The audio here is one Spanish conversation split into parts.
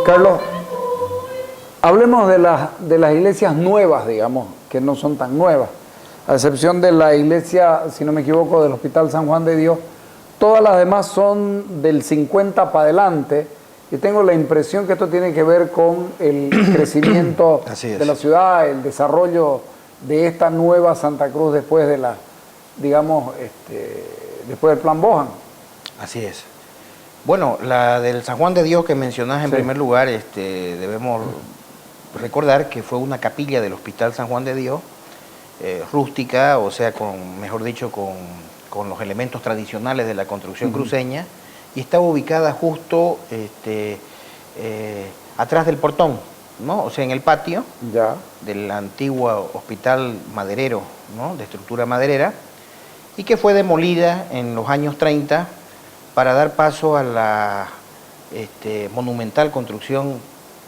Carlos, hablemos de las iglesias nuevas, digamos, que no son tan nuevas, a excepción de la iglesia, si no me equivoco, del Hospital San Juan de Dios. Todas las demás son del 50 para adelante, y tengo la impresión que esto tiene que ver con el crecimiento de la ciudad, el desarrollo de esta nueva Santa Cruz después de la, digamos, después del Plan Bojan. Así es. Bueno, la del San Juan de Dios que mencionás en primer lugar, debemos recordar que fue una capilla del Hospital San Juan de Dios, rústica, o sea, mejor dicho, con los elementos tradicionales de la construcción cruceña, y estaba ubicada justo atrás del portón, ¿no? O sea, en el patio del antiguo hospital maderero, ¿no? De estructura maderera, y que fue demolida en los años 30 para dar paso a la monumental construcción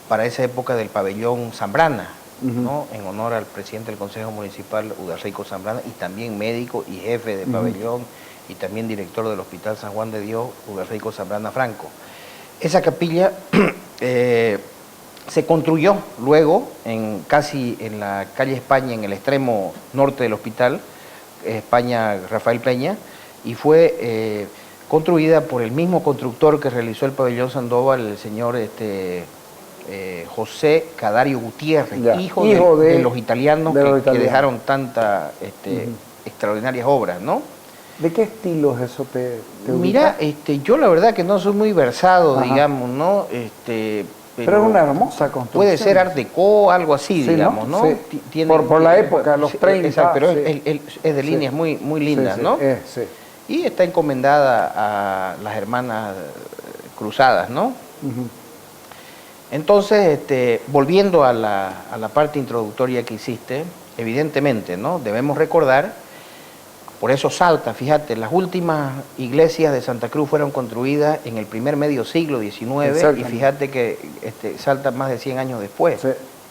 para esa época del pabellón Zambrana, ¿no? En honor al presidente del Consejo Municipal, Udarrico Zambrana, y también médico y jefe de pabellón, y también director del Hospital San Juan de Dios, Udarrico Zambrana Franco. Esa capilla se construyó luego casi en la calle España, en el extremo norte del hospital, España Rafael Peña, y fue construida por el mismo constructor que realizó el pabellón Sandoval, el señor José Cadario Gutiérrez, hijo de los italianos que dejaron tantas extraordinarias obras, ¿no? ¿De qué estilo es eso? Mira, yo la verdad que no soy muy versado, digamos, ¿no? Pero es una hermosa construcción. Puede ser Art Deco, algo así, sí, digamos, ¿no? Sí. Por la época, los 30. Exacto, pero es de líneas muy lindas, ¿no? Sí. Y está encomendada a las hermanas cruzadas, ¿no? Entonces, volviendo a la parte introductoria que hiciste, evidentemente, ¿no? Debemos recordar, por eso Salta, fíjate, las últimas iglesias de Santa Cruz fueron construidas en el primer medio siglo XIX, y fíjate que Salta más de 100 años después,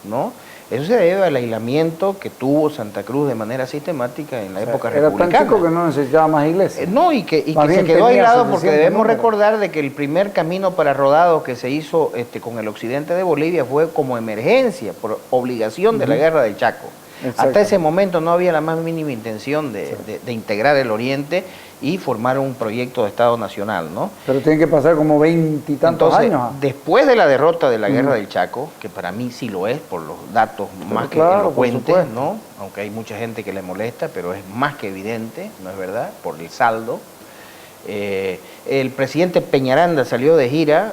¿no? Eso se debe al aislamiento que tuvo Santa Cruz de manera sistemática en la época republicana. Era tan chico que no necesitaba más iglesias. No, y que se quedó aislado porque debemos recordar de que el primer camino para rodados que se hizo con el occidente de Bolivia fue como emergencia, por obligación de la guerra del Chaco. Hasta ese momento no había la más mínima intención de integrar el oriente y formar un proyecto de Estado nacional, ¿no? Pero tienen que pasar como 20 y tantos años. Después de la derrota de la guerra del Chaco, que para mí sí lo es, por los datos más que elocuentes, ¿no? Aunque hay mucha gente que le molesta, pero es más que evidente, ¿no es verdad?, por el saldo. El presidente Peñaranda salió de gira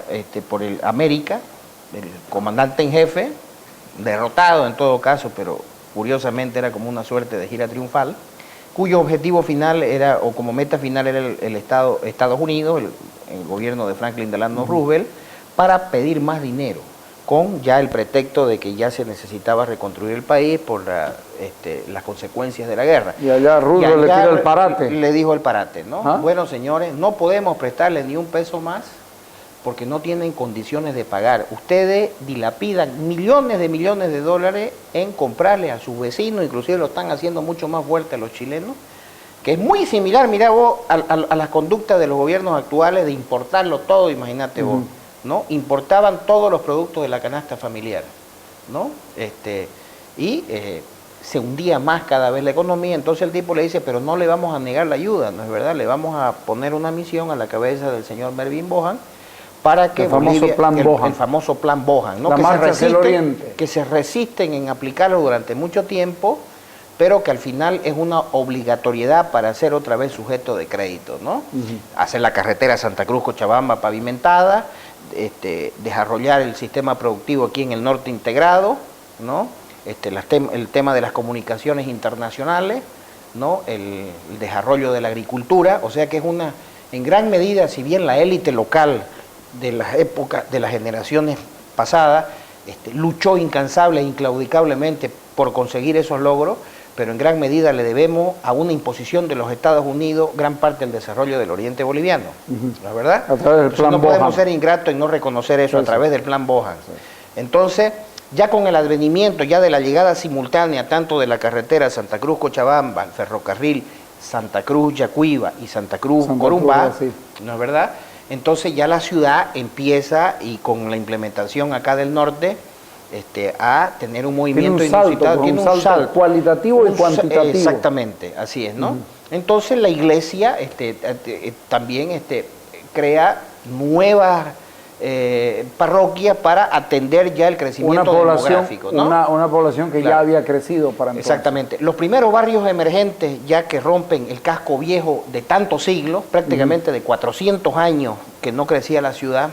por el América, el comandante en jefe, derrotado en todo caso, pero curiosamente era como una suerte de gira triunfal, cuyo objetivo final era, o como meta final era Estados Unidos, el gobierno de Franklin Delano Roosevelt, para pedir más dinero, con ya el pretexto de que ya se necesitaba reconstruir el país por las consecuencias de la guerra. Y allá Roosevelt le tira el parate. Le dijo el parate, ¿no? Bueno, señores, no podemos prestarle ni un peso más porque no tienen condiciones de pagar. Ustedes dilapidan millones de dólares en comprarle a sus vecinos, inclusive lo están haciendo mucho más fuerte a los chilenos, que es muy similar, mirá vos, a las conductas de los gobiernos actuales de importarlo todo, imagínate vos, ¿no? Importaban todos los productos de la canasta familiar, ¿no? Se hundía más cada vez la economía. Entonces el tipo le dice, pero no le vamos a negar la ayuda, ¿no es verdad? Le vamos a poner una misión a la cabeza del señor Mervyn Bojan, para que el famoso plan Bojan, ¿no? Que se resisten en aplicarlo durante mucho tiempo, pero que al final es una obligatoriedad para ser otra vez sujeto de crédito, ¿no? Hacer la carretera Santa Cruz-Cochabamba pavimentada, desarrollar el sistema productivo aquí en el norte integrado, ¿no? el tema de las comunicaciones internacionales, ¿no? El desarrollo de la agricultura, o sea que es en gran medida, si bien la élite local de las épocas, de las generaciones pasadas, luchó incansable e inclaudicablemente por conseguir esos logros, pero en gran medida le debemos a una imposición de los Estados Unidos gran parte del desarrollo del oriente boliviano, ¿la verdad? A través del plan no podemos Bohan. ser ingratos en no reconocer eso, a través del plan Bohan. Entonces, ya con el advenimiento ya de la llegada simultánea tanto de la carretera Santa Cruz-Cochabamba, el ferrocarril Santa Cruz-Yacuiba y Santa Cruz-Corumbá, ¿no es verdad? Entonces ya la ciudad empieza, y con la implementación acá del norte, a tener un movimiento inusitado. Tiene un salto cualitativo y cuantitativo. Exactamente, así es, ¿no? Entonces la iglesia también crea nuevas parroquias para atender ya el crecimiento demográfico, ¿no? Una población que ya había crecido para entonces. Exactamente. Los primeros barrios emergentes, ya que rompen el casco viejo de tantos siglos, prácticamente de 400 años que no crecía la ciudad,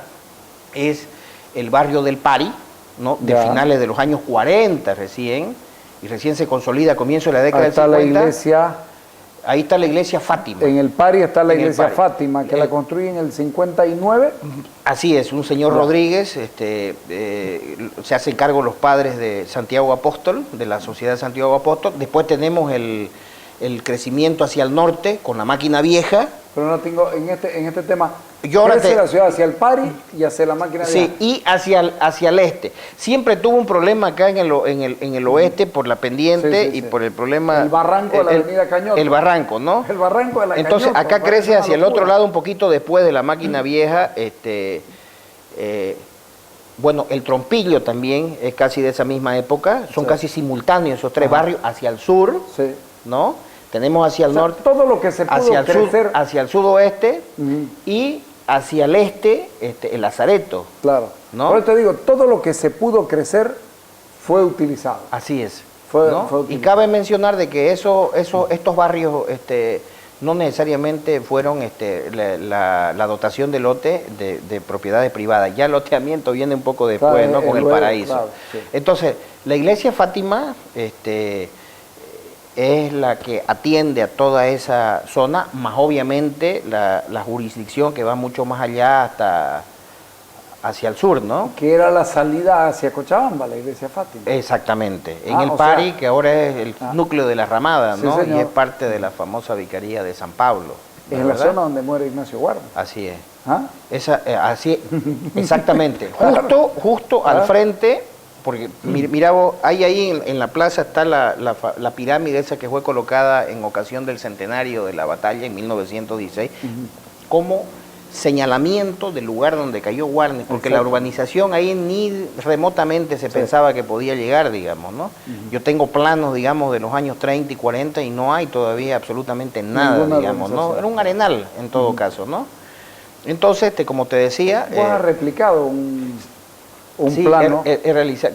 es el barrio del Pari, ¿no? De finales de los años 40 recién, y recién se consolida a comienzos de la década del 50. La iglesia. Ahí está la iglesia Fátima. En el Pari está la iglesia Fátima, que la construye en el 59. Así es, un señor Rodríguez, se hace cargo los padres de Santiago Apóstol, de la Sociedad de Santiago Apóstol. Después tenemos el crecimiento hacia el norte con la Máquina Vieja. Pero no tengo, en este tema, crece la ciudad hacia el Pari y hacia la Máquina Vieja. Sí, y hacia el este. Siempre tuvo un problema acá en el oeste por la pendiente y por el problema... El barranco de la avenida Cañoto. El barranco, ¿no? El barranco de la Entonces Cañoto, acá crece hacia el otro lado un poquito después de la Máquina Vieja, bueno, el Trompillo también es casi de esa misma época, son casi simultáneos esos tres barrios hacia el sur, ¿no? Tenemos hacia el norte, todo lo que se pudo hacia el crecer, sur, hacia el sudoeste y hacia el este, el Lazareto. Claro. ¿No? Por eso te digo, todo lo que se pudo crecer fue utilizado. Así es. Fue utilizado. Y cabe mencionar de que estos barrios no necesariamente fueron la dotación de lote de propiedades privadas. Ya el loteamiento viene un poco después, ¿no? Con el paraíso. Claro, sí. Entonces, la iglesia Fátima es la que atiende a toda esa zona, más obviamente la jurisdicción que va mucho más allá hasta hacia el sur, ¿no? Que era la salida hacia Cochabamba, la iglesia Fátima. Exactamente, en el Pari, que ahora es el núcleo de la Ramada, ¿no? Señor. Y es parte de la famosa vicaría de San Pablo. Es en la zona donde muere Ignacio Guarne. Así es. ¿Ah? Así, exactamente. Justo al frente... Porque mira vos, ahí en la plaza está la pirámide esa que fue colocada en ocasión del centenario de la batalla en 1916, como señalamiento del lugar donde cayó Guarne, porque la urbanización ahí ni remotamente se pensaba que podía llegar, digamos, ¿no? Yo tengo planos, digamos, de los años 30 y 40 y no hay todavía absolutamente nada, digamos, ¿no? Era un arenal en todo caso, ¿no? Entonces, como te decía... Vos has replicado un plano.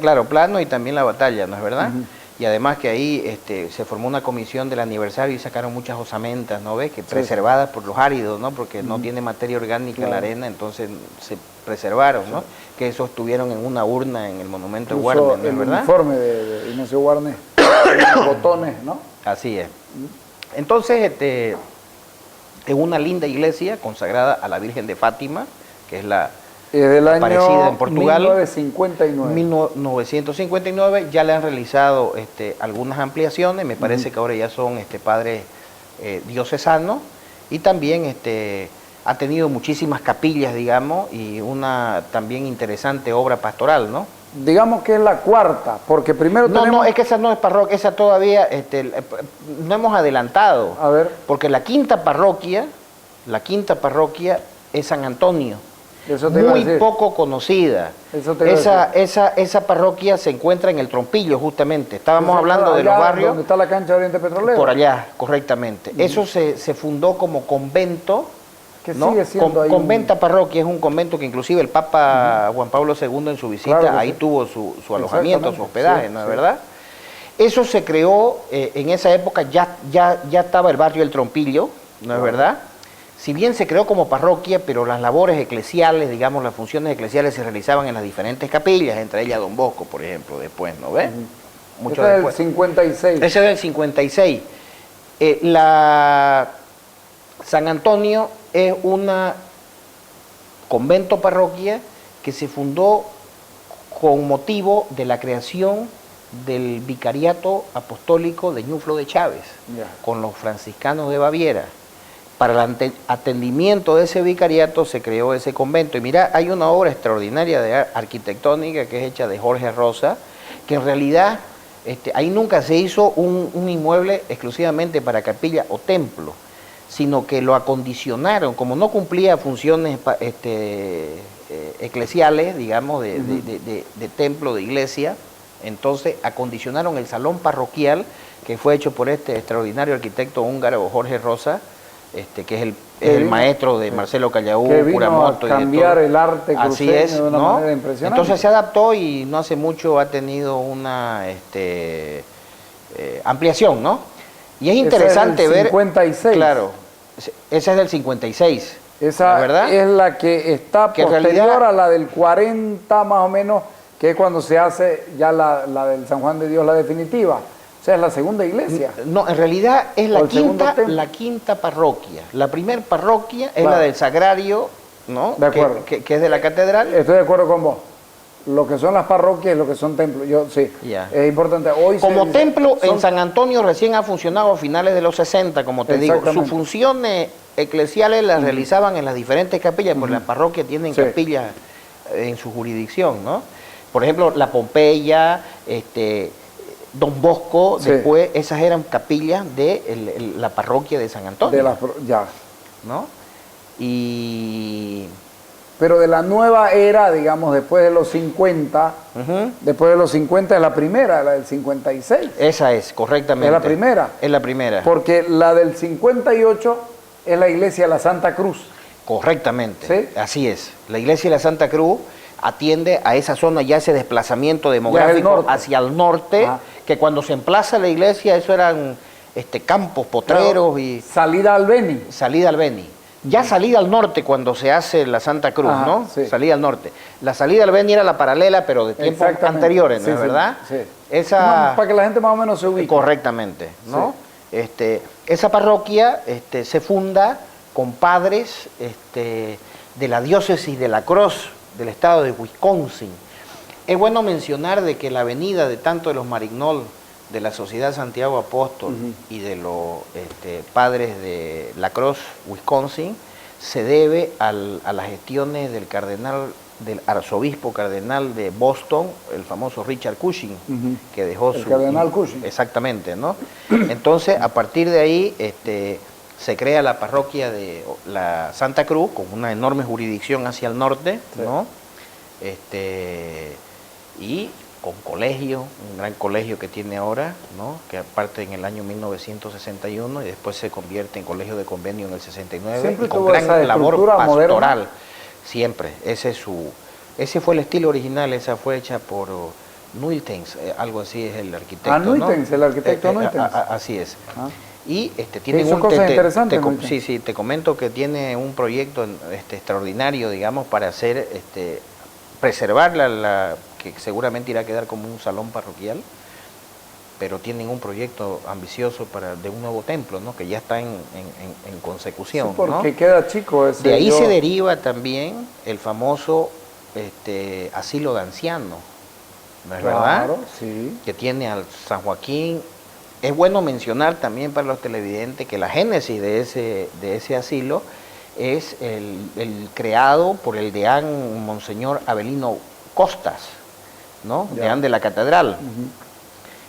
Claro, plano y también la batalla, ¿no es verdad? Y además que ahí se formó una comisión del aniversario y sacaron muchas osamentas, ¿no ves? Que preservadas por los áridos, ¿no? Porque no tiene materia orgánica la arena, entonces se preservaron, ¿no? Que eso estuvieron en una urna en el monumento de Guarne, ¿no es verdad? El informe de Ignacio Guarne, botones, ¿no? Así es. Entonces, es una linda iglesia consagrada a la Virgen de Fátima, que es la... del año aparecida en Portugal, 1959. 1959 ya le han realizado algunas ampliaciones, me parece que ahora ya son padres diocesanos, y también ha tenido muchísimas capillas, digamos, y una también interesante obra pastoral, ¿no? Digamos que es la cuarta, porque primero No, es que esa no es parroquia, esa todavía no hemos adelantado. A ver. Porque la quinta parroquia es San Antonio. Muy poco conocida. Esa parroquia se encuentra en el Trompillo, justamente. Estábamos hablando de los barrios. ¿Dónde está la cancha de Oriente Petrolero? Por allá, correctamente. Eso se fundó como convento. Que sigue siendo ahí Conventa parroquia, es un convento que inclusive el Papa Juan Pablo II en su visita ahí tuvo su alojamiento, su hospedaje, ¿no es verdad? Eso se creó en esa época, ya estaba el barrio El Trompillo, ¿no es verdad? Si bien se creó como parroquia, pero las labores eclesiales, digamos, las funciones eclesiales se realizaban en las diferentes capillas, entre ellas Don Bosco, por ejemplo, después, ¿no ves? mucho este después. es el 56. Ese es del 56. San Antonio es una convento parroquia que se fundó con motivo de la creación del vicariato apostólico de Ñuflo de Chávez, con los franciscanos de Baviera. Para el atendimiento de ese vicariato se creó ese convento. Y mira, hay una obra extraordinaria de arquitectónica que es hecha de Jorge Rosa, que en realidad ahí nunca se hizo un inmueble exclusivamente para capilla o templo, sino que lo acondicionaron, como no cumplía funciones eclesiales, digamos, de templo, de iglesia. Entonces acondicionaron el salón parroquial, que fue hecho por este extraordinario arquitecto húngaro Jorge Rosa, que es el maestro de Marcelo Callaú, que vino Curamoto a cambiar el arte cruceño de una ¿no? manera impresionante. Entonces se adaptó y no hace mucho ha tenido una ampliación, ¿no? Y es interesante ver... 56. Claro, esa es del 56. Esa ¿verdad? es la que está que posterior realidad, a la del 40 más o menos, que es cuando se hace ya la del San Juan de Dios, la definitiva. O sea, es la segunda iglesia. No, en realidad es la quinta parroquia. La primera parroquia es la del Sagrario, ¿no? De acuerdo. Que es de la catedral. Estoy de acuerdo con vos. Lo que son las parroquias y lo que son templos. Yo sí. Ya. Es importante. Hoy como templo en San Antonio recién ha funcionado a finales de los 60, como te digo. Sus funciones eclesiales las realizaban en las diferentes capillas, porque las parroquias tienen capillas en su jurisdicción, ¿no? Por ejemplo, la Pompeya, Don Bosco, después esas eran capillas de la parroquia de San Antonio. Ya. ¿No? Pero de la nueva era, digamos, después de los 50, después de los 50 es la primera, la del 56. Esa es, correctamente. Es la primera. Es la primera. Porque la del 58 es la iglesia de la Santa Cruz. Correctamente. ¿Sí? Así es. La iglesia de la Santa Cruz atiende a esa zona, ya ese desplazamiento demográfico hacia el norte, que cuando se emplaza la iglesia, eso eran campos potreros y... Salida al Beni. Salida al Beni. Ya salida al norte cuando se hace la Santa Cruz, ¿no? Sí. Salida al norte. La salida al Beni era la paralela, pero de tiempos anteriores, ¿no es verdad? Sí. Esa... para que la gente más o menos se ubique. Correctamente, ¿no? Sí. Esa parroquia se funda con padres de la diócesis de La Crosse, del estado de Wisconsin. Es bueno mencionar de que la venida de tanto de los Marignol, de la Sociedad Santiago Apóstol y de los padres de La Crosse, Wisconsin, se debe a las gestiones del arzobispo cardenal de Boston, el famoso Richard Cushing, que dejó el cardenal Cushing. Exactamente, ¿no? Entonces, a partir de ahí, se crea la parroquia de la Santa Cruz, con una enorme jurisdicción hacia el norte, ¿no? Y con colegio, un gran colegio que tiene ahora, ¿no? Que aparte en el año 1961 y después se convierte en colegio de convenio en el 69. Siempre y con gran labor pastoral. Moderna. Siempre. Ese fue el estilo original, esa fue hecha por Nuitens, algo así es el arquitecto. Nuitens, ¿no? El arquitecto Nuitens. Así es. Y tiene cosas interesantes. Sí, te comento que tiene un proyecto extraordinario, digamos, para hacer, preservar que seguramente irá a quedar como un salón parroquial, pero tienen un proyecto ambicioso de un nuevo templo, ¿no? Que ya está en consecución. Sí, porque queda chico ese. De ahí se deriva también el famoso asilo de ancianos, ¿no es verdad? Claro, sí. Que tiene al San Joaquín. Es bueno mencionar también para los televidentes que la génesis de ese asilo es el creado por el deán Monseñor Avelino Costas, ¿no? Deán de la catedral,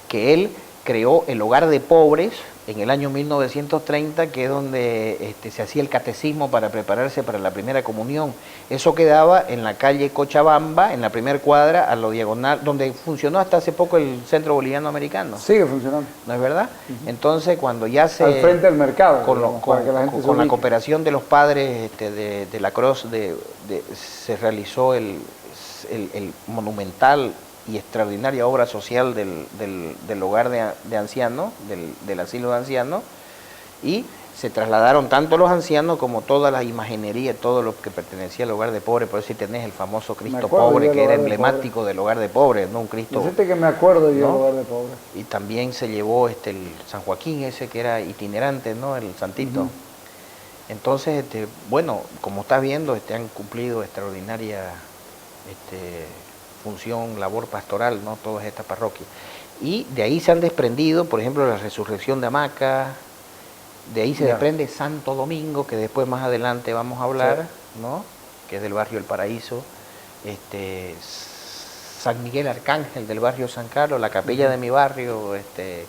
que él creó el hogar de pobres en el año 1930, que es donde se hacía el catecismo para prepararse para la primera comunión. Eso quedaba en la calle Cochabamba, en la primera cuadra, a lo diagonal, donde funcionó hasta hace poco el Centro Boliviano Americano. Sigue funcionando. ¿No es verdad? Entonces, cuando ya se... Al frente del mercado. Con la cooperación de los padres de La Crosse, se realizó el monumental y extraordinaria obra social del hogar de ancianos, del asilo de ancianos, y se trasladaron tanto los ancianos como toda la imaginería, todo lo que pertenecía al hogar de pobres. Por eso si tenés el famoso Cristo pobre, que era emblemático del hogar de pobres, ¿no? Un Cristo... Fíjate que me acuerdo yo ¿no? del hogar de pobres. Y también se llevó el San Joaquín ese que era itinerante, ¿no? El Santito. Entonces, bueno, como estás viendo, han cumplido extraordinaria función, labor pastoral, ¿no? Todas estas parroquias. Y de ahí se han desprendido, por ejemplo, la Resurrección de Hamaca, de ahí se desprende Santo Domingo, que después más adelante vamos a hablar, ¿no? Que es del barrio El Paraíso, San Miguel Arcángel del barrio San Carlos, la capilla de mi barrio,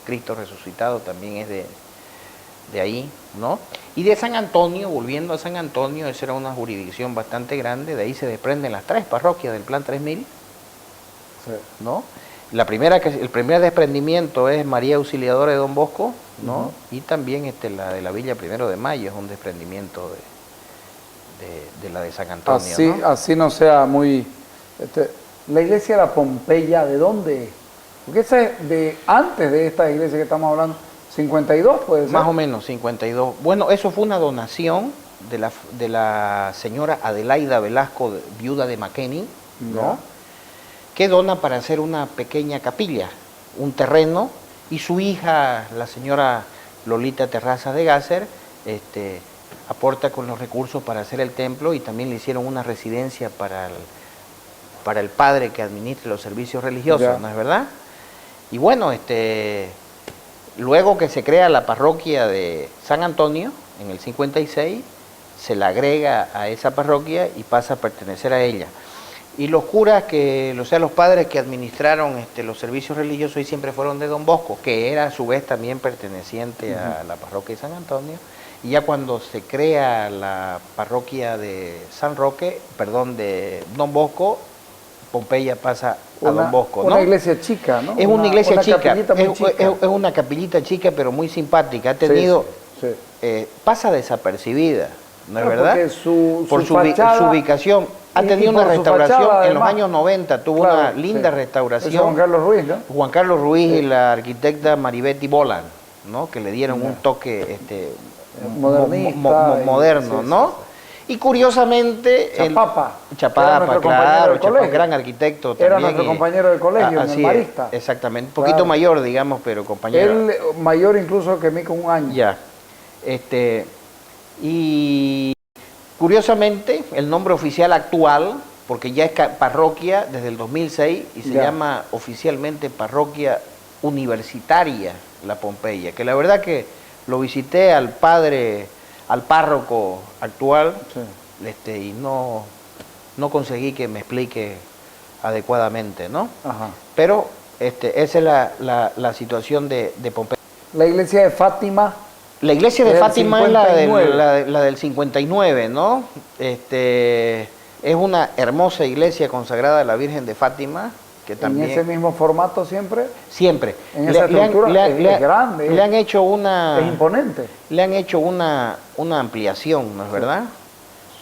Cristo Resucitado también es de ahí, ¿no? Y de San Antonio, volviendo a San Antonio, esa era una jurisdicción bastante grande, de ahí se desprenden las 3 parroquias del Plan 3000, ¿no? El primer desprendimiento es María Auxiliadora de Don Bosco, ¿no? Y también la de la Villa 1 de Mayo es un desprendimiento de la de San Antonio, ¿no? Así no sea muy... la iglesia de la Pompeya, ¿de dónde? Porque esa es de antes de esta iglesia que estamos hablando, 52 puede ser. Más o menos, 52. Bueno, eso fue una donación de la señora Adelaida Velasco, viuda de McKinney, ¿no? Que dona para hacer una pequeña capilla, un terreno, y su hija, la señora Lolita Terrazas de Gasser, aporta con los recursos para hacer el templo, y también le hicieron una residencia para el padre que administre los servicios religiosos, ¿no es verdad? Y bueno, luego que se crea la parroquia de San Antonio, en el 56, se la agrega a esa parroquia y pasa a pertenecer a ella. Y los curas, los padres que administraron los servicios religiosos y siempre fueron de Don Bosco, que era a su vez también perteneciente a la parroquia de San Antonio. Y ya cuando se crea la parroquia de de Don Bosco, Pompeya pasa a Don Bosco, ¿no? Una iglesia chica, ¿no? Es una iglesia chica, chica. Es una capillita chica, pero muy simpática. Ha tenido, pasa desapercibida, ¿no es verdad? Por su ubicación. Ha tenido una restauración fachada, en los años 90, tuvo una linda restauración. Juan Carlos Ruiz, ¿no? Juan Carlos Ruiz y la arquitecta Maribetti Bolan, ¿no? Que le dieron un toque moderno, ¿no? Y curiosamente... Chapapa, claro, gran arquitecto también. Era nuestro compañero de colegio, en el Marista. Exactamente, un poquito mayor, digamos, pero compañero. Él mayor incluso que mí con un año. Ya. Y curiosamente, el nombre oficial actual, porque ya es parroquia desde el 2006 y se llama oficialmente Parroquia Universitaria La Pompeya, que la verdad que lo visité al párroco actual, y no conseguí que me explique adecuadamente, ¿no? Ajá. Pero esa es la situación de Pompeya. La iglesia de Fátima. La iglesia de Fátima es la del 59, ¿no? Es una hermosa iglesia consagrada a la Virgen de Fátima. Que también, ¿en ese mismo formato siempre? Siempre. En esa estructura es grande. Le han hecho una... Es imponente. Le han hecho una ampliación, ¿no es verdad?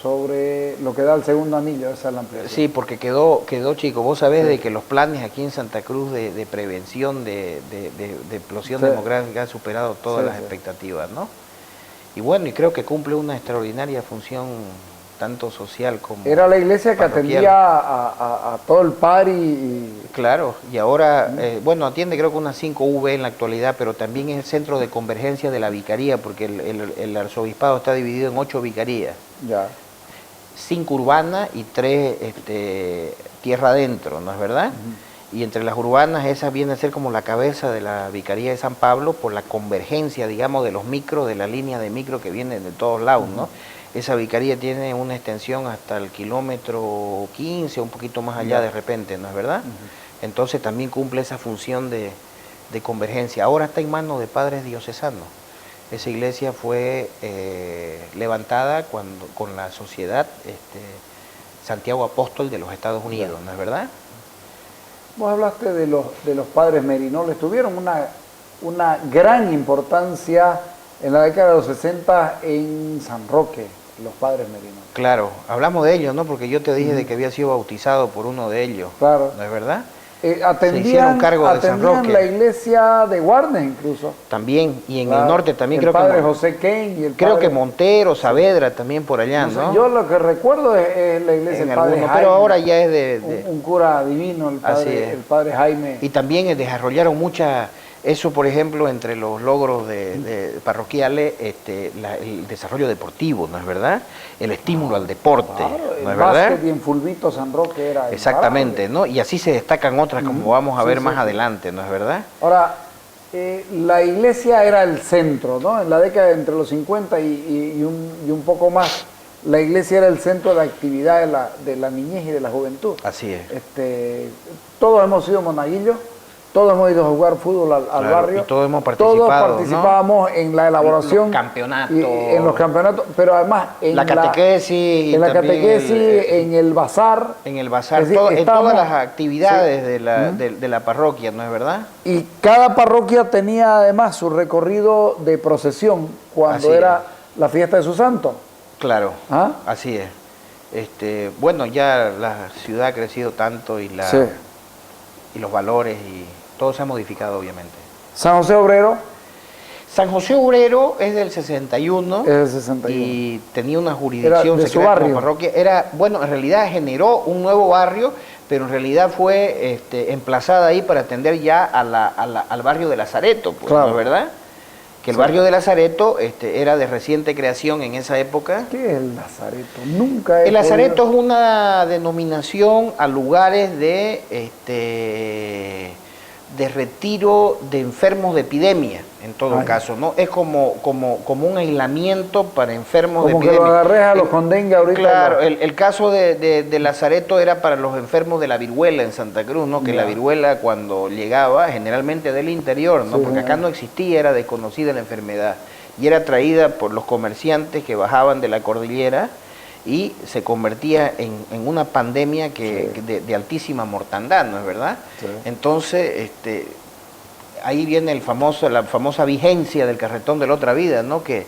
Sobre lo que da el segundo anillo, esa es la ampliación. Sí, porque quedó chico. Vos sabés de que los planes aquí en Santa Cruz de prevención de explosión demográfica han superado todas las expectativas, ¿no? Y bueno, y creo que cumple una extraordinaria función tanto social como era la iglesia que parroquial. Atendía a todo el pari. Claro, y ahora, bueno, atiende creo que unas 5 V en la actualidad, pero también es el centro de convergencia de la vicaría, porque el arzobispado está dividido en 8 vicarías. Ya. 5 urbanas y 3 tierra adentro, ¿no es verdad? Y entre las urbanas, esa viene a ser como la cabeza de la Vicaría de San Pablo por la convergencia, digamos, de los micros, de la línea de micro que vienen de todos lados, ¿no? Esa vicaría tiene una extensión hasta el kilómetro 15, un poquito más allá de repente, ¿no es verdad? Entonces también cumple esa función de convergencia. Ahora está en manos de padres diocesanos. Esa iglesia fue levantada con la sociedad Santiago Apóstol de los Estados Unidos, ¿no es verdad? Vos hablaste de los padres merinoles, tuvieron una gran importancia en la década de los 60 en San Roque, los padres merinoles. Claro, hablamos de ellos, ¿no? Porque yo te dije de que había sido bautizado por uno de ellos, claro. ¿no es verdad? Atendían cargo de San Roque. la iglesia de Guarnes incluso. También, y en el norte también creo que... El padre José Kane y el creo padre, que Montero, Saavedra también por allá, ¿no? Yo lo que recuerdo es la iglesia del padre Jaime, pero ahora ya es de un cura divino, el padre Jaime. Y también desarrollaron mucha... Eso, por ejemplo, entre los logros de parroquiales, el desarrollo deportivo, ¿no es verdad? El estímulo al deporte, claro, ¿no es verdad? El básquet y en Fulvito San Roque era... Exactamente, ¿no? Y así se destacan otras, como vamos a ver más adelante, ¿no es verdad? Ahora, la iglesia era el centro, ¿no? En la década entre los 50 y un poco más, la iglesia era el centro de actividad de la niñez y de la juventud. Así es. Todos hemos sido monaguillos. Todos hemos ido a jugar fútbol al barrio. Y todos hemos participado. Todos participábamos, ¿no?, en la elaboración. En los campeonatos. En los campeonatos, pero además en la catequesis. En la catequesis, en el bazar. En el bazar, decir, en todas las actividades de la parroquia, ¿no es verdad? Y cada parroquia tenía además su recorrido de procesión cuando era la fiesta de su santo. Claro, así es. Bueno, ya la ciudad ha crecido tanto y los valores y todo se ha modificado, obviamente. San José Obrero. San José Obrero es del 61. Es del 61. Y tenía una jurisdicción de su barrio. Como parroquia. Bueno, en realidad generó un nuevo barrio, pero en realidad fue emplazada ahí para atender ya al barrio de Lazareto, pues, claro. ¿No es verdad? Que el barrio de Lazareto era de reciente creación en esa época. ¿Qué es el Lazareto? Nunca he El Lazareto es una denominación a lugares de retiro de enfermos de epidemia, en todo caso, ¿no? Es como un aislamiento para enfermos de epidemia. Como que lo agarres a los con dengue ahorita. Claro, el caso de Lazareto era para los enfermos de la viruela en Santa Cruz, ¿no? Que la viruela cuando llegaba, generalmente del interior, ¿no? Porque acá no existía, era desconocida la enfermedad. Y era traída por los comerciantes que bajaban de la cordillera y se convertía en una pandemia de altísima mortandad, ¿no es verdad? Sí. Entonces, ahí viene la famosa vigencia del carretón de la otra vida, ¿no? Que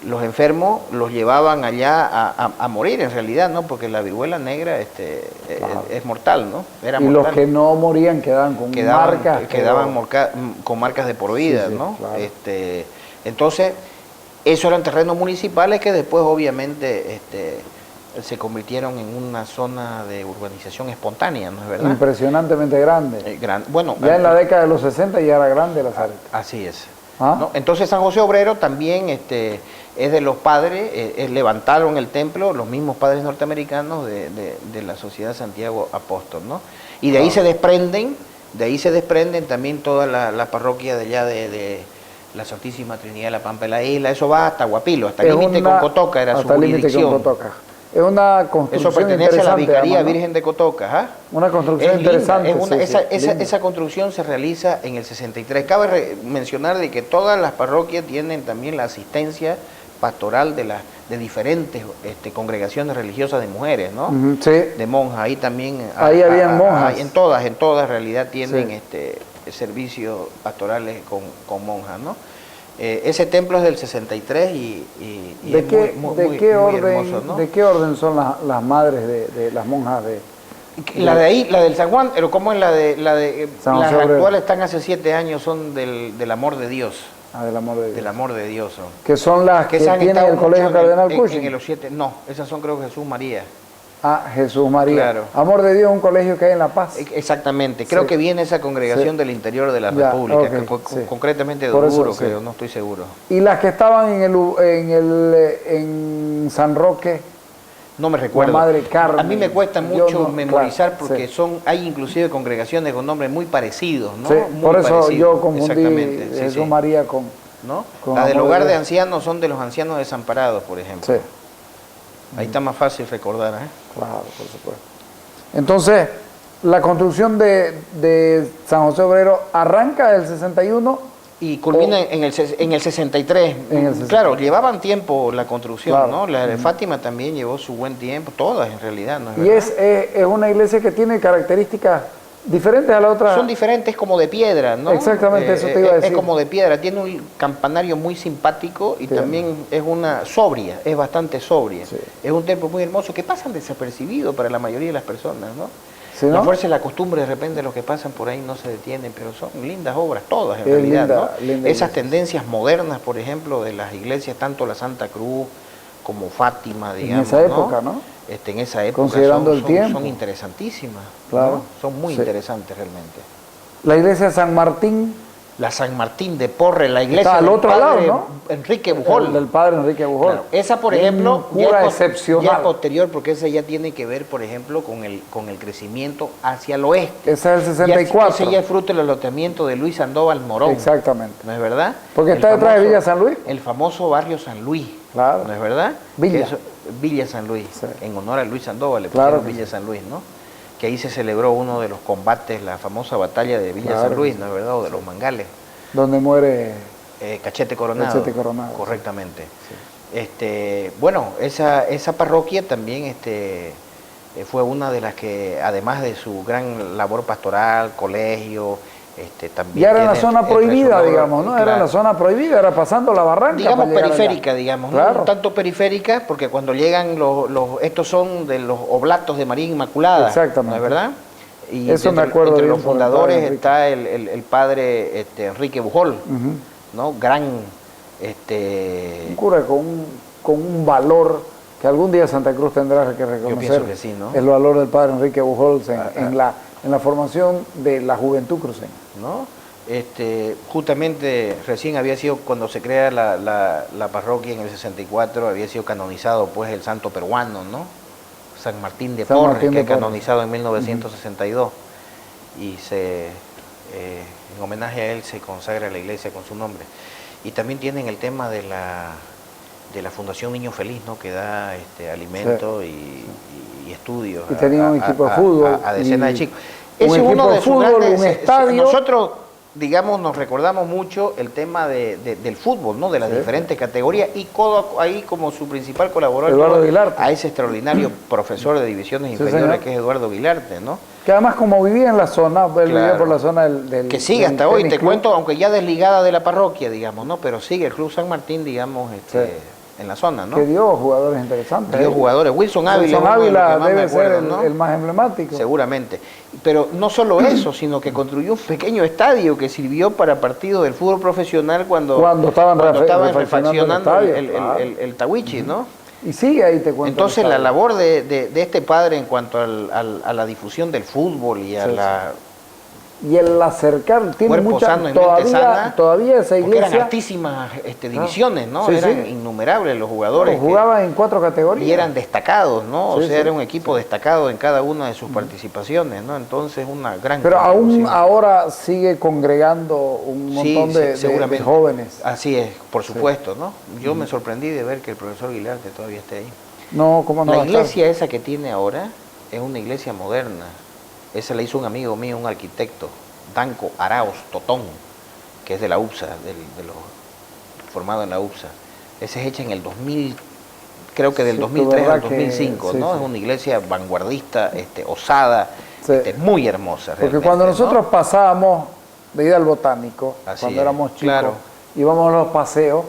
los enfermos los llevaban allá a morir en realidad, ¿no? Porque la viruela negra es mortal, ¿no? Era mortal. Los que no morían quedaban con marcas. Quedaban con marcas de por vida, ¿no? Claro. Entonces, esos eran terrenos municipales que después obviamente se convirtieron en una zona de urbanización espontánea, ¿no es verdad? Impresionantemente grande. Bueno, ya en la década de los 60 ya era grande Lazareto. Así es. ¿No? Entonces San José Obrero también es de los padres, levantaron el templo los mismos padres norteamericanos de la Sociedad Santiago Apóstol, ¿no? Y de ahí se desprenden también toda la parroquia de allá de la Santísima Trinidad de la Pampa de la Isla. Eso va hasta Guapilo, hasta límite con Cotoca era su jurisdicción. Es una construcción. Eso pertenece a la Vicaría Virgen de Cotoca. Una construcción interesante. Esa construcción se realiza en el 63. Cabe mencionar de que todas las parroquias tienen también la asistencia pastoral de diferentes congregaciones religiosas de mujeres, ¿no? Sí. De monjas. Ahí también. Ahí habían monjas. En todas en realidad tienen servicios pastorales con monjas, ¿no? Ese templo es del 63 y ¿De qué, muy orden, hermoso, ¿no? ¿De qué orden son las madres de las monjas de...? La de ahí, la del San Juan, pero ¿cómo es la de las actuales están hace 7 años, son del amor de Dios. Del amor de Dios. Del amor de Dios son. Que son las que tienen el Colegio Cardenal Cushing. En los 7, no, esas son creo que Jesús María. Jesús María. Claro. Amor de Dios, un colegio que hay en La Paz. Exactamente. Creo que viene esa congregación del interior de la República, concretamente de Oruro, creo, no estoy seguro. ¿Y las que estaban en San Roque? No me recuerdo. La Madre Carmen. A mí me cuesta mucho memorizar porque hay inclusive congregaciones con nombres muy parecidos, ¿no? Sí, muy por eso parecidos. yo confundí Jesús María con... ¿No? Las del hogar de ancianos son de los ancianos desamparados, por ejemplo. Sí. Ahí está más fácil recordar, ¿eh? Claro, por supuesto. Entonces, la construcción de San José Obrero arranca del 61 y culmina en el 63. Claro, llevaban tiempo la construcción, claro, ¿no? La de Fátima también llevó su buen tiempo, todas en realidad, ¿no? Y es una iglesia que tiene características diferentes a la otra. Son diferentes, como de piedra, ¿no? Exactamente, eso te iba a decir. Es como de piedra, tiene un campanario muy simpático y también es es bastante sobria. Sí. Es un templo muy hermoso que pasan desapercibido para la mayoría de las personas, ¿no? ¿Sí, no? La fuerza y la costumbre, de repente los que pasan por ahí no se detienen, pero son lindas obras, todas en realidad, linda, ¿no? linda Esas iglesia. tendencias modernas, por ejemplo, de las iglesias, tanto la Santa Cruz como Fátima, digamos, en esa época, ¿no? En esa época Considerando el tiempo. son interesantísimas, Claro. ¿no? Son muy Sí. interesantes realmente. La iglesia de San Martín, La San Martín de Porres, la iglesia está al del otro padre lado, ¿no? Enrique Bujol. del padre Enrique Bujol. Claro. Esa, por Un ejemplo, cura ya excepcional. es posterior, porque esa ya tiene que ver, por ejemplo, con el crecimiento hacia el oeste. Ese es el 64. Ese ya es fruto del alotamiento de Luis Sandoval Morón. Exactamente. ¿No es verdad? Porque El está detrás de Villa San Luis. El famoso barrio San Luis. Claro. ¿No es verdad? Villa. Villa San Luis, Sí. en honor a Luis Sandoval, le Claro pusieron que Villa sí. San Luis, ¿no? Que ahí se celebró uno de los combates, la famosa batalla de Villa Claro San Luis, que ¿no es verdad? O de los mangales. Donde muere Cachete Coronado. Cachete Coronado. Correctamente. Bueno, esa parroquia también fue una de las que, además de su gran labor pastoral, colegio, también ya era en la tiene zona entre prohibida, su labor, digamos, ¿no? Era en la claro, zona prohibida, era pasando la barranca. digamos para llegar periférica, allá. digamos, ¿no? Claro. Un tanto periférica, porque cuando llegan estos son de los oblatos de María Inmaculada, Exactamente. ¿no es verdad? Y Eso me acuerdo entre bien los por el fundadores padre Enrique. está el padre Enrique Bujol, Ujú. ¿no? Gran Un cura con un valor que algún día Santa Cruz tendrá que reconocer. pienso que sí, ¿no? El valor del padre Enrique Bujols en la formación de la juventud cruceña. ¿no? Justamente recién había sido, cuando se crea la parroquia en el 64, había sido canonizado pues el santo peruano, ¿no? San Martín de San Porres, Martín que de es Porres. canonizado en 1962. Y en homenaje a él se consagra la iglesia con su nombre. Y también tienen el tema de la Fundación Niño Feliz, ¿no? Que da alimento y estudios Y tenía un equipo de fútbol a decenas y de chicos. un Ese es equipo uno de de sus fútbol, grandes- un estadio. Nosotros, digamos, nos recordamos mucho el tema del fútbol, ¿no? De las Sí. diferentes categorías, y ahí como su principal colaborador Eduardo Guilarte. a ese extraordinario profesor de divisiones Sí, inferiores señor. que es Eduardo Guilarte, ¿no? Que además como vivía en la zona, él vivía Claro. por la zona del Que sigue del hasta hoy, tenis te club. cuento, aunque ya desligada de la parroquia, digamos, ¿no? Pero sigue el Club San Martín, digamos, Sí. en la zona, ¿no? Que dio jugadores interesantes. Dio jugadores. Wilson Ávila, Wilson es uno de los Ávila que más me debe acuerdo, ser ¿no? el más emblemático. Seguramente. Pero no solo eso, sino que construyó un pequeño estadio que sirvió para partidos del fútbol profesional cuando estaban refaccionando refaccionando el estadio, claro. el Tawichi, ¿no? Y sigue ahí, te cuento. Entonces el la estadio. labor de este padre en cuanto a la difusión del fútbol y a Sí, la... Y el acercar, tiene Cuerpo mucha, sano y mente sana, todavía esa Porque eran iglesia altísimas divisiones, ¿no? Sí, Eran sí. innumerables los jugadores. jugaba en 4 categorías. Y eran destacados, ¿no? O Sí, sea, sí, era un equipo destacado en cada una de sus participaciones, ¿no? Entonces, una gran Pero aún contribución. ahora sigue congregando un montón de seguramente. jóvenes. Así es, por supuesto, ¿no? Yo me sorprendí de ver que el profesor Guilarte todavía esté ahí. No, ¿cómo no? La va a estar? iglesia esa que tiene ahora es una iglesia moderna. Esa la hizo un amigo mío, un arquitecto, Danco Arauz Totón, que es de la UPSA, formado en la UPSA. Esa es hecha en el 2000, creo que del Sí, 2003 verdad al 2005, que- ¿no? sí, Es una iglesia vanguardista, osada, Sí. muy hermosa. Porque realmente, cuando ¿no? nosotros pasábamos de ir al botánico, Así cuando es, éramos chicos, claro. íbamos a los paseos,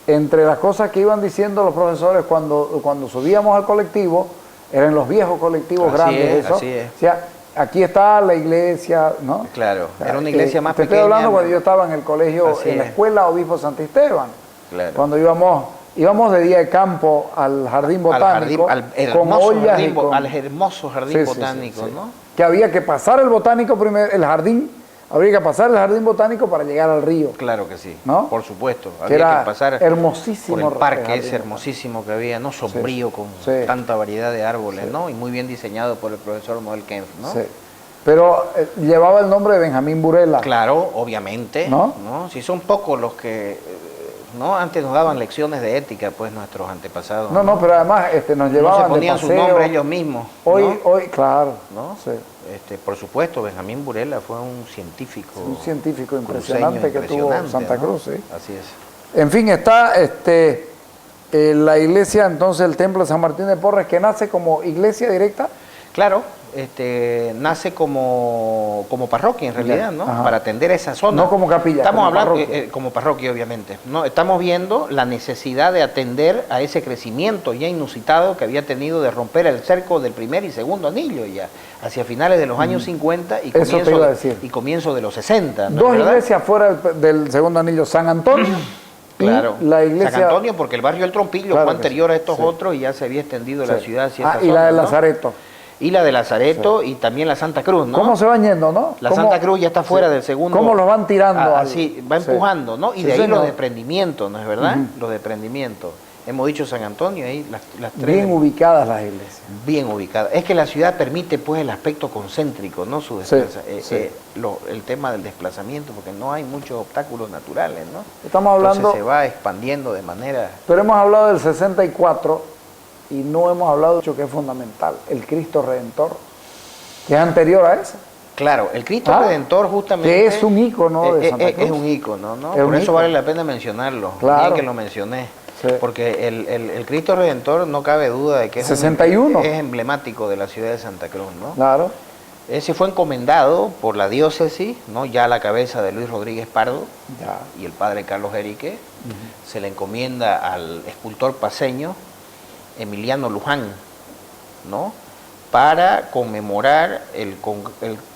entre las cosas que iban diciendo los profesores cuando subíamos al colectivo, eran los viejos colectivos Así grandes, es, eso. así es. O sea, aquí está la iglesia, ¿no? Claro, O sea, era una iglesia más te pequeña. estoy hablando cuando yo estaba en el colegio, Así en la es. escuela Obispo Santisteban. Claro. Cuando íbamos de día de campo al jardín botánico, al con hermoso ollas jardín, y con... al hermoso jardín Sí, sí, sí, botánico, sí. ¿no? Que había que pasar el botánico primero, el jardín, habría que pasar el jardín botánico para llegar al río. Claro que sí, ¿No? por supuesto. Que Había era que pasar hermosísimo por el parque jardín ese botánico. hermosísimo que había, ¿no? Sombrío, con Sí. tanta variedad de árboles, Sí. ¿no? Y muy bien diseñado por el profesor Noel Kempf, ¿no? Sí. Pero llevaba el nombre de Benjamín Burela. Claro, obviamente, ¿No? Si son pocos los que, ¿no? Antes nos daban lecciones de ética, pues, nuestros antepasados. No, pero además nos No llevaban se ponían de su paseo. nombre ellos mismos, Hoy, ¿no? claro. ¿No? Sí. Por supuesto, Benjamín Burela fue un científico. Un científico cruceño impresionante que tuvo impresionante, Santa ¿no? Cruz, sí. Así es. En fin, está la iglesia, entonces el templo de San Martín de Porres, que nace como iglesia directa. Claro, nace como parroquia en realidad, ¿no? Ajá. Para atender esa zona. No como capilla. Estamos como hablando parroquia. como parroquia, obviamente. No, estamos viendo la necesidad de atender a ese crecimiento ya inusitado que había tenido de romper el cerco del primer y segundo anillo ya hacia finales de los años 50 y Eso te iba a decir. comienzo de los 60. ¿no? Dos ¿verdad? iglesias fuera del segundo anillo, San Antonio. Claro, y la iglesia, San Antonio, porque el barrio del Trompillo claro fue anterior a estos sí. otros y ya se había extendido la ciudad hacia esa y la de zona, ¿no? Lazareto. Y la de Lazareto y también la Santa Cruz, ¿no? ¿Cómo se van yendo, no? La ¿Cómo, Santa Cruz ya está fuera del segundo. ¿Cómo los van tirando? Así, va empujando, ¿no? Y Sí, de ahí señor. los desprendimientos, ¿no es verdad? Los desprendimientos. Hemos dicho San Antonio, ahí las tres. Bien ubicadas las iglesias. Bien ubicadas. Es que la ciudad permite pues el aspecto concéntrico, ¿no? Su el tema del desplazamiento, porque no hay muchos obstáculos naturales, ¿no? Estamos hablando, entonces se va expandiendo de manera... pero hemos hablado del 64 y no hemos hablado de lo que es fundamental, el Cristo Redentor, que es anterior a ese. Claro, el Cristo Redentor justamente... Que es un ícono de Santa Cruz. Es un ícono, ¿no? Es Por eso ícono. vale la pena mencionarlo. Claro. Bien que lo mencioné. Sí. Porque el Cristo Redentor no cabe duda de que es 61. Es emblemático de la ciudad de Santa Cruz, ¿no? Claro. Ese fue encomendado por la diócesis, ¿no? Ya a la cabeza de Luis Rodríguez Pardo Ya. y el padre Carlos Erique. Se le encomienda al escultor paceño Emiliano Luján, ¿no? Para conmemorar el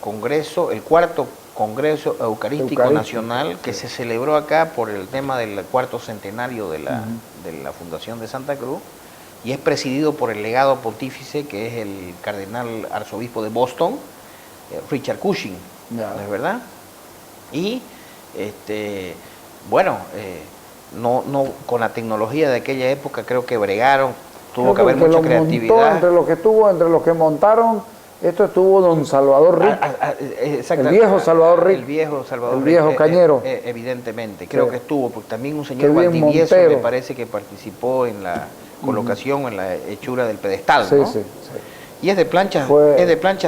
congreso, el cuarto Congreso Eucarístico Nacional que se celebró acá por el tema del cuarto centenario de la Fundación de Santa Cruz y es presidido por el legado pontífice que es el cardenal arzobispo de Boston, Richard Cushing, ¿no es verdad? Y no con la tecnología de aquella época creo que bregaron, tuvo que haber mucha creatividad. Entre los que montaron, esto estuvo don Salvador Rick, el viejo Salvador Rick, el viejo Salvador el viejo Rick, Cañero. Evidentemente, creo que estuvo, porque también un Qué señor bien Valdivieso Montero. me parece que participó en la colocación, en la hechura del pedestal, Sí, ¿no? sí. Y es de planchas,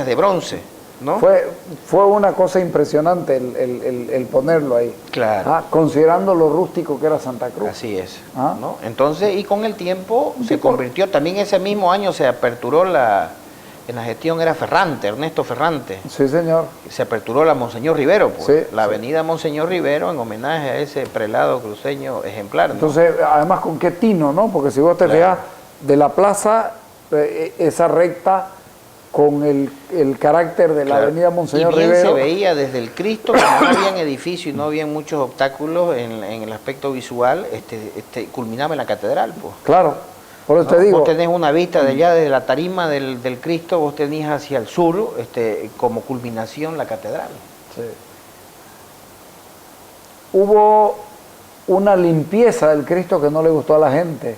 de bronce, ¿no? Fue una cosa impresionante el ponerlo ahí. Claro. Considerando lo rústico que era Santa Cruz. Así es, ¿no? Entonces, y con el tiempo se convirtió, también ese mismo año se aperturó en la gestión era Ferrante, Ernesto Ferrante. Sí, señor. Se aperturó la Monseñor Rivero, pues, Sí, la avenida Monseñor Rivero en homenaje a ese prelado cruceño ejemplar, ¿no? Entonces, además con qué tino, ¿no? Porque si vos te fijas, de la plaza, esa recta con el carácter de la avenida Monseñor y bien Rivero. se veía desde el Cristo, como no habían edificios y no habían muchos obstáculos en el aspecto visual, culminaba en la catedral, pues. Claro, por eso te digo. Vos tenés una vista de allá, desde la tarima del Cristo, vos tenés hacia el sur, como culminación la catedral. Sí. Hubo una limpieza del Cristo que no le gustó a la gente,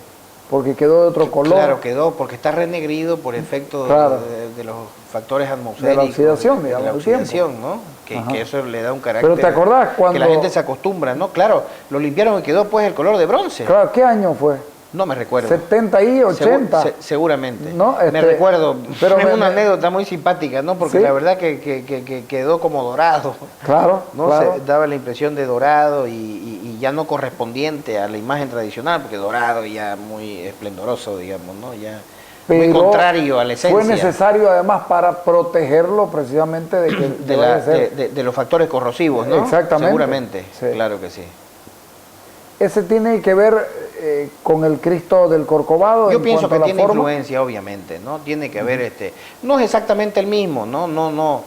porque quedó de otro color. Claro, quedó, porque está renegrido por efecto de los factores atmosféricos. De la oxidación, digamos, de la el tiempo. oxidación, ¿no? Que eso le da un carácter. Pero ¿te acordás cuando...? Que la gente se acostumbra, ¿no? Claro, lo limpiaron y quedó pues el color de bronce. Claro, ¿qué año fue? No me recuerdo. 70 y 80. Seguramente. No, me recuerdo. pero es una anécdota muy simpática, ¿no? Porque ¿sí? La verdad que quedó como dorado. Claro, ¿no? claro. Daba la impresión de dorado y ya no correspondiente a la imagen tradicional, porque dorado ya muy esplendoroso, digamos, ¿no? Ya muy contrario a la esencia. Fue necesario además para protegerlo precisamente de los factores corrosivos, ¿no? Exactamente. Seguramente, sí. Claro que sí. Ese tiene que ver con el Cristo del Corcovado. Yo pienso que tiene influencia, obviamente, ¿no? Tiene que ver, no es exactamente el mismo, no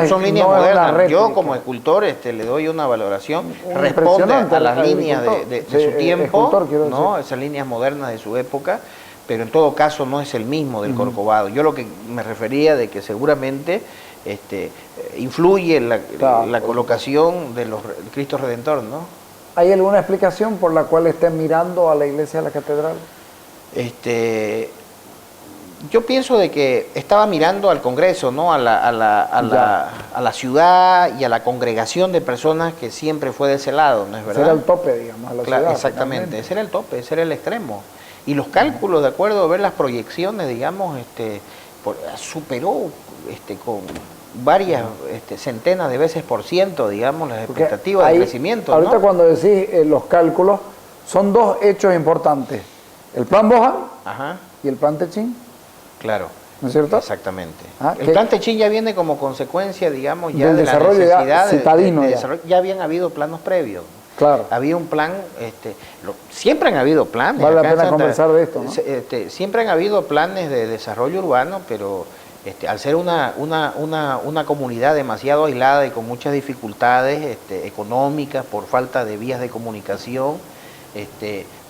son líneas modernas. Yo como escultor le doy una valoración, responde a las líneas de su tiempo, ¿no? Esas líneas modernas de su época, pero en todo caso no es el mismo del Corcovado. Yo lo que me refería de que seguramente influye la colocación de los Cristo Redentor, ¿no? ¿Hay alguna explicación por la cual estén mirando a la iglesia de la catedral? Yo pienso de que estaba mirando al Congreso, ¿no? A la ciudad y a la congregación de personas que siempre fue de ese lado, ¿no es verdad? Ese era el tope, digamos, a la ciudad. Exactamente, finalmente. Ese era el tope, ese era el extremo. Y los cálculos, de acuerdo a ver las proyecciones, digamos, superó con varias centenas de veces por ciento, digamos, las expectativas de crecimiento. Ahorita ¿no? cuando decís los cálculos, son dos hechos importantes. El plan Bohan y el plan Techín. Claro. ¿no es cierto? Exactamente. El plan Techín ya viene como consecuencia, digamos, ya del de la desarrollo necesidad citadino de ya. desarrollo. Ya habían habido planos previos. Claro. Había un plan, siempre han habido planes. Vale la acá en pena conversar de esto, ¿no? Siempre han habido planes de desarrollo urbano, pero al ser una comunidad demasiado aislada y con muchas dificultades económicas por falta de vías de comunicación,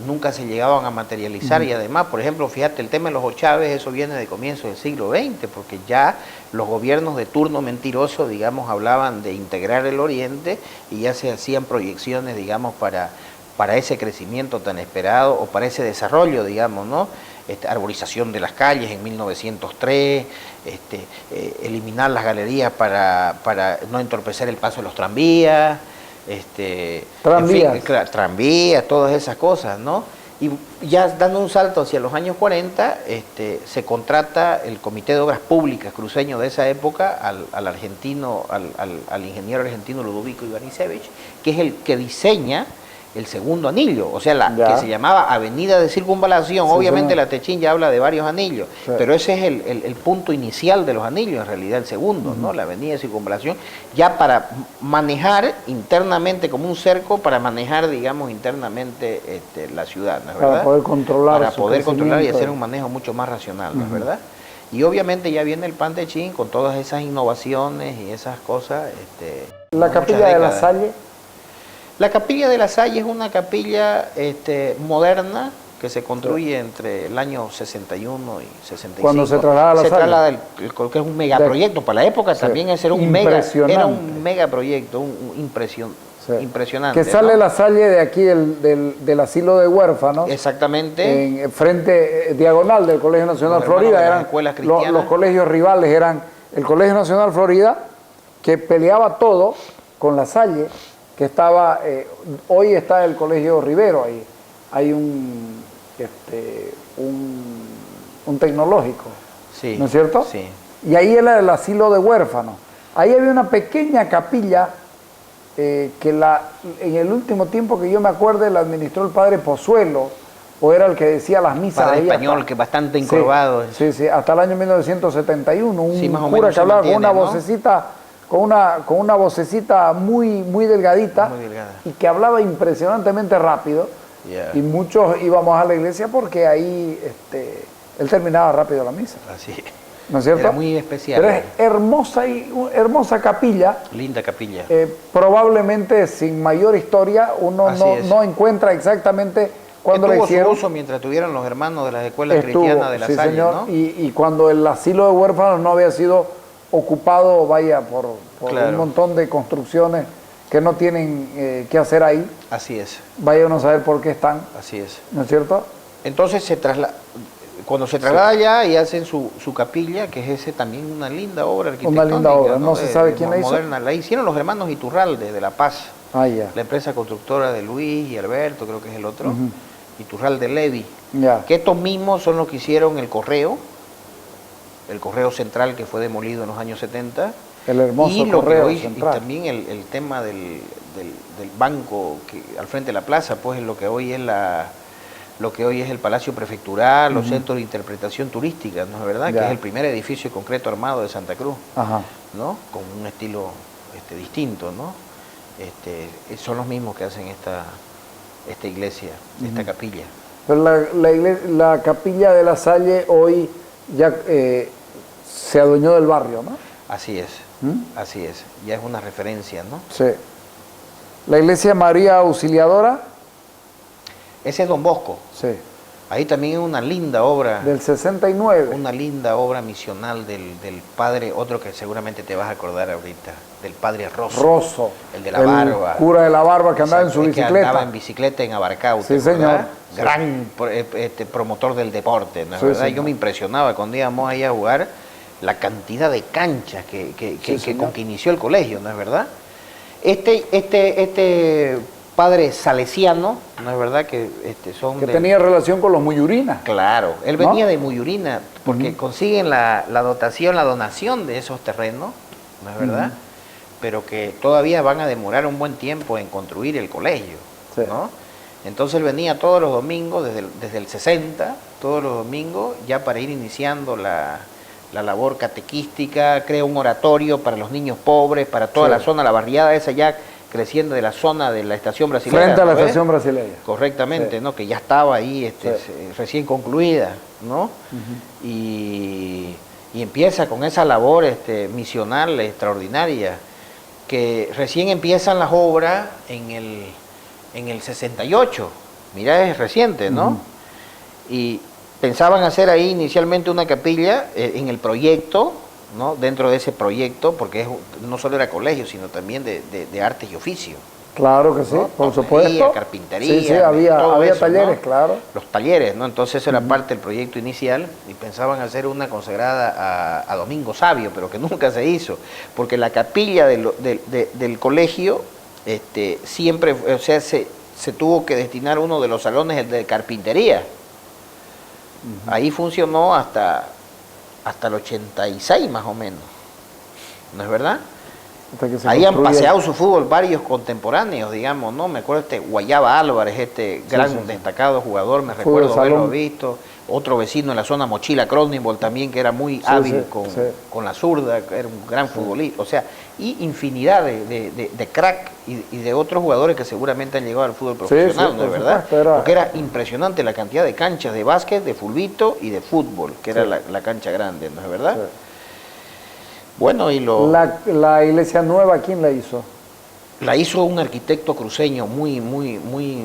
nunca se llegaban a materializar. Y además, por ejemplo, fíjate, el tema de los ochaves, eso viene de comienzo del siglo XX, porque ya los gobiernos de turno mentiroso, digamos, hablaban de integrar el Oriente y ya se hacían proyecciones, digamos, para ese crecimiento tan esperado o para ese desarrollo, digamos, ¿no? Arborización de las calles en 1903, eliminar las galerías para no entorpecer el paso de los tranvías, tranvías. En fin, tranvías, todas esas cosas, ¿no? Y ya dando un salto hacia los años 40, se contrata el Comité de Obras Públicas cruceño de esa época al argentino, al ingeniero argentino Ludovico Ivanišević, que es el que diseña el segundo anillo, o sea, que se llamaba Avenida de Circunvalación. Obviamente señor. La Techín ya habla de varios anillos, pero ese es el punto inicial de los anillos, en realidad el segundo, ¿no? La Avenida de Circunvalación, ya para manejar internamente, como un cerco, para manejar, digamos, internamente la ciudad, ¿no es verdad? Para poder controlar. Para poder controlar y hacer un manejo mucho más racional, ¿no es verdad? Y obviamente ya viene el plan Techín con todas esas innovaciones y esas cosas. La Capilla de la Salle. La Capilla de la Salle es una capilla moderna que se construye entre el año 61 y 65. Cuando se traslada a la Salle. Se traslada, que es un megaproyecto. Para la época también ese era un megaproyecto, impresionante. Que sale la Salle de aquí, del asilo de huérfanos. Exactamente. En frente diagonal del Colegio Nacional Florida. Eran escuelas cristianas. Los colegios rivales eran el Colegio Nacional Florida, que peleaba todo con la Salle, que estaba, hoy está el Colegio Rivero ahí, hay un tecnológico, sí, ¿no es cierto? Sí. Y ahí era el asilo de huérfanos. Ahí había una pequeña capilla que en el último tiempo que yo me acuerde la administró el padre Pozuelo, o era el que decía las misas. Padre español, que bastante encorvado. Sí, hasta el año 1971, un sí, más o cura menos que hablaba con una ¿no? vocecita... Con una vocecita muy delgadita, muy delgada, y que hablaba impresionantemente rápido. Y muchos íbamos a la iglesia porque ahí él terminaba rápido la misa. Así es. ¿No es cierto? Era muy especial. Pero es hermosa capilla. Linda capilla. Probablemente sin mayor historia, uno no encuentra exactamente cuándo la hicieron. Tuvo su uso mientras tuvieron los hermanos de las escuelas cristianas de la Salle, señor, ¿no? Y cuando el asilo de huérfanos no había sido ocupado, vaya, por claro. un montón de construcciones que no tienen que hacer ahí. Así es. Vaya uno a saber por qué están. Así es. ¿No es cierto? Entonces cuando se traslada allá y hacen su capilla, que es también una linda obra arquitectónica. Una linda obra, no se sabe quién la hizo. Moderna. La hicieron los hermanos Iturralde de La Paz. Ya. La empresa constructora de Luis y Alberto, creo que es el otro. Iturralde Levi. Ya. Que estos mismos son los que hicieron el Correo Central, que fue demolido en los años 70. El hermoso Correo Central. Y también el tema del banco que al frente de la plaza, pues lo que hoy es el Palacio Prefectural, los centros de interpretación turística, ¿no es verdad? Ya. Que es el primer edificio de concreto armado de Santa Cruz. Ajá. ¿No? Con un estilo distinto, ¿no? Son los mismos que hacen esta iglesia, esta capilla. Pero la capilla de la Salle hoy ya se adueñó del barrio, ¿no? Así es, así es. Ya es una referencia, ¿no? Sí. La iglesia María Auxiliadora. Ese es Don Bosco. Sí. Ahí también es una linda obra. Del 69. Una linda obra misional del padre, otro que seguramente te vas a acordar ahorita, del padre Rosso. Rosso. El de la barba. El cura de la barba que andaba en su bicicleta. Que andaba en bicicleta en Abarcau. Sí, señor. Gran promotor del deporte, ¿no es verdad? Yo me impresionaba cuando íbamos ahí a jugar la cantidad de canchas con que inició el colegio, ¿no es verdad? Este padre salesiano, ¿no es verdad? Que tenía relación con los Muyurinas. Claro, él venía de Muyurina, porque consiguen la donación de esos terrenos, ¿no es verdad? Pero que todavía van a demorar un buen tiempo en construir el colegio, ¿no? Entonces él venía todos los domingos, desde el 60, todos los domingos, ya para ir iniciando la la labor catequística, crea un oratorio para los niños pobres, para toda la zona, la barriada esa ya creciendo de la zona de la estación brasileña. Frente a la estación brasileña. Correctamente, ¿no? Que ya estaba ahí recién concluida, ¿no? Y empieza con esa labor misional extraordinaria, que recién empiezan las obras en el 68, mirá, es reciente, ¿no? Y pensaban hacer ahí inicialmente una capilla en el proyecto, ¿no? Dentro de ese proyecto, porque no solo era colegio, sino también de artes y oficio. Claro que sí, ¿no? por supuesto. Carpintería, sí, había eso, talleres, ¿no? claro. Los talleres, ¿no? Entonces eso era parte del proyecto inicial y pensaban hacer una consagrada a Domingo Sabio, pero que nunca se hizo, porque la capilla del colegio siempre, o sea, se tuvo que destinar uno de los salones, el de carpintería. Ahí funcionó hasta el 86 más o menos, ¿no es verdad? Ahí han paseado su fútbol varios contemporáneos, digamos, ¿no? Me acuerdo Guayaba Álvarez, gran destacado jugador, me recuerdo haberlo visto. Otro vecino en la zona, Mochila Cronenbol, también, que era muy hábil con la zurda, era un gran futbolista. O sea, y infinidad de crack y de otros jugadores que seguramente han llegado al fútbol profesional, ¿no es verdad? Porque era impresionante la cantidad de canchas de básquet, de fulbito y de fútbol, que era la cancha grande, ¿no es verdad? Sí. Bueno, y la iglesia nueva, ¿quién la hizo? La hizo un arquitecto cruceño muy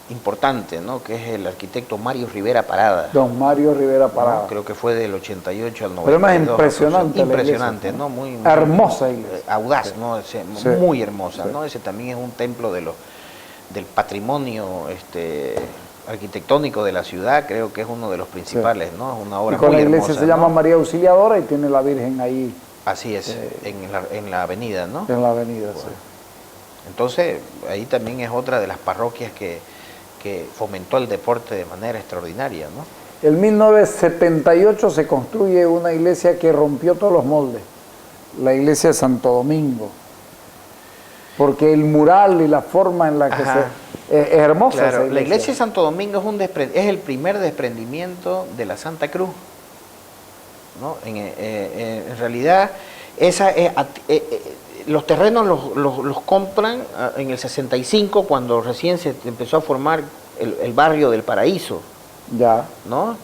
importante, ¿no? Que es el arquitecto Mario Rivera Parada. Don Mario Rivera Parada. ¿No? Creo que fue del 88 al 92. Pero es más impresionante. Impresionante, ¿no? Muy hermosa iglesia. Audaz, ¿no? Muy hermosa, ¿no? Ese también es un templo del patrimonio arquitectónico de la ciudad, creo que es uno de los principales, ¿no? Es una obra muy hermosa. Y con la iglesia se llama María Auxiliadora y tiene la Virgen ahí. Así es, en la avenida, ¿no? En la avenida, sí. Entonces, ahí también es otra de las parroquias que fomentó el deporte de manera extraordinaria, ¿no? En 1978 se construye una iglesia que rompió todos los moldes, la iglesia de Santo Domingo, porque el mural y la forma en la que es hermosa. Claro, esa iglesia. La iglesia de Santo Domingo es el primer desprendimiento de la Santa Cruz, ¿no? En realidad, los terrenos los compran en el 65, cuando recién se empezó a formar el barrio del Paraíso. Ya. ¿No?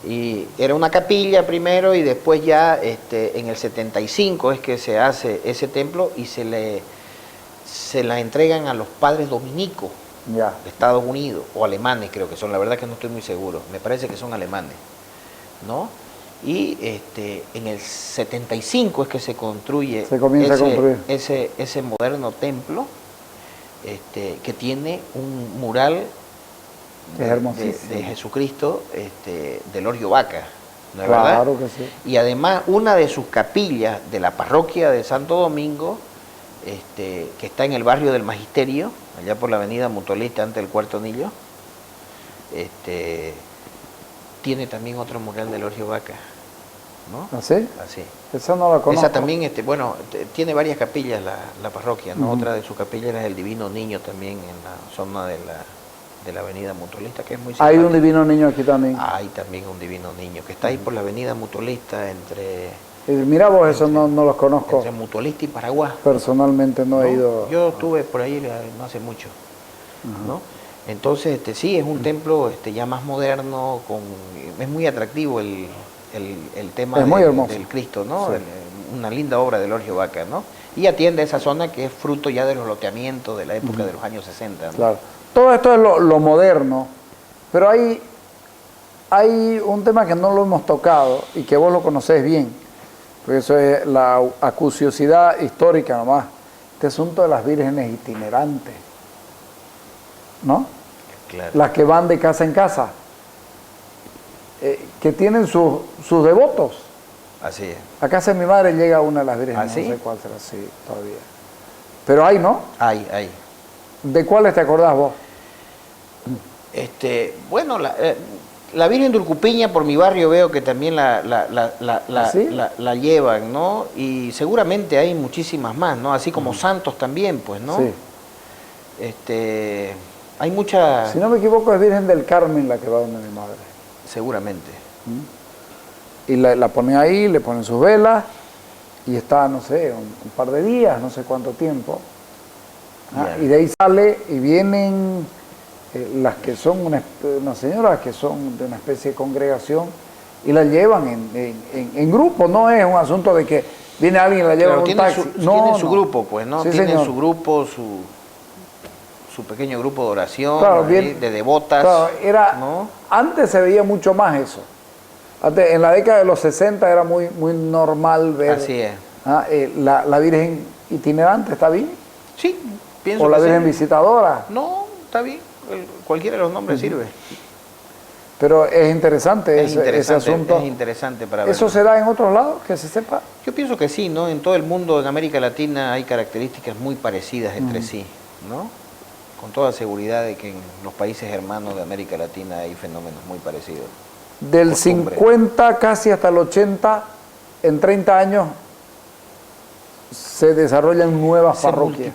Y era una capilla primero y después ya en el 75 es que se hace ese templo y se la entregan a los padres dominicos de Estados Unidos o alemanes, creo que son, la verdad que no estoy muy seguro, me parece que son alemanes, ¿no? Y en el 75 es que se construye, ese moderno templo que tiene un mural de Jesucristo de Lorio Vaca, ¿no es verdad? Que sí. Y además una de sus capillas de la parroquia de Santo Domingo, que está en el barrio del Magisterio, allá por la avenida Mutualista ante el Cuarto Anillo, tiene también otro mural de Lorio Vaca, ¿no? ¿Ah, sí? Así. Esa no la conozco. Esa también, tiene varias capillas la parroquia, ¿no? Otra de sus capillas es el Divino Niño también en la zona de la avenida Mutualista, que es muy simpática. Hay un Divino Niño aquí también. Hay también un Divino Niño, que está ahí por la avenida Mutualista mira vos, eso no los conozco. Entre Mutualista y Paraguay. Personalmente no he ido. Yo estuve por ahí no hace mucho, ¿no? Entonces, sí, es un templo ya más moderno, es muy atractivo el tema del Cristo, ¿no? Sí. Una linda obra de Lorio Vaca, ¿no? Y atiende esa zona que es fruto ya de los loteamientos de la época de los años 60, ¿no? Claro. Todo esto es lo moderno, pero hay un tema que no lo hemos tocado y que vos lo conocés bien, porque eso es la acuciosidad histórica nomás, este asunto de las vírgenes itinerantes, ¿no? Claro. Las que van de casa en casa, que tienen sus devotos. Así es. A casa de mi madre llega una de las vírgenes, ¿Ah, sí? No sé cuál será, sí, todavía. Pero hay, ¿no? Hay. ¿De cuáles te acordás vos? Bueno, la Virgen de Urcupiña, por mi barrio veo que también ¿Sí? la llevan, ¿no? Y seguramente hay muchísimas más, ¿no? Así como santos también, pues, ¿no? Sí. Hay muchas... Si no me equivoco, es Virgen del Carmen la que va donde mi madre. Seguramente. y la ponen ahí, le ponen sus velas y está, no sé, un par de días, no sé cuánto tiempo. Y de ahí sale y vienen las que son unas señoras que son de una especie de congregación y la llevan en grupo, no es un asunto de que viene alguien y la lleva en un taxi. Tienen su grupo, pues, ¿no? Sí, tienen señor. su grupo, su pequeño grupo de oración, Claro, ahí, de devotas. Claro, ¿no? Antes se veía mucho más eso. Antes, en la década de los 60 era muy normal ver Así es. la Virgen itinerante, ¿está bien? Sí, pienso O la que Virgen sí. visitadora. No, está bien. Cualquiera de los nombres sirve. Pero es interesante, ese asunto. Es interesante para ver. ¿Eso se da en otros lados, que se sepa? Yo pienso que sí, ¿no? En todo el mundo, en América Latina, hay características muy parecidas entre sí, ¿no? Con toda seguridad de que en los países hermanos de América Latina hay fenómenos muy parecidos. Del Costumbre. 50 casi hasta el 80, en 30 años, se desarrollan nuevas parroquias.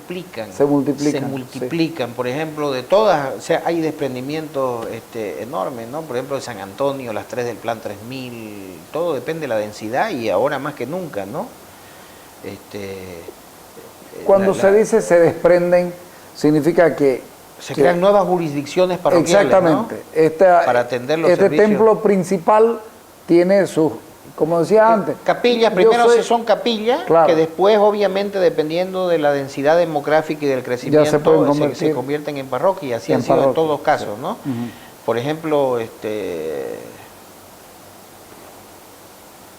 Se multiplican. Por ejemplo, de todas, o sea, hay desprendimientos enormes, ¿no? Por ejemplo, de San Antonio, las 3 del Plan 3000, todo depende de la densidad y ahora más que nunca, ¿no? Cuando se dice se desprenden, significa que se crean nuevas jurisdicciones parroquiales, exactamente, ¿no? Para atender los servicios. Templo principal tiene sus, como decía antes, capillas, primero son capillas, claro, que después obviamente dependiendo de la densidad demográfica y del crecimiento se convierten en parroquias, así han sido en todos casos, ¿no? Por ejemplo,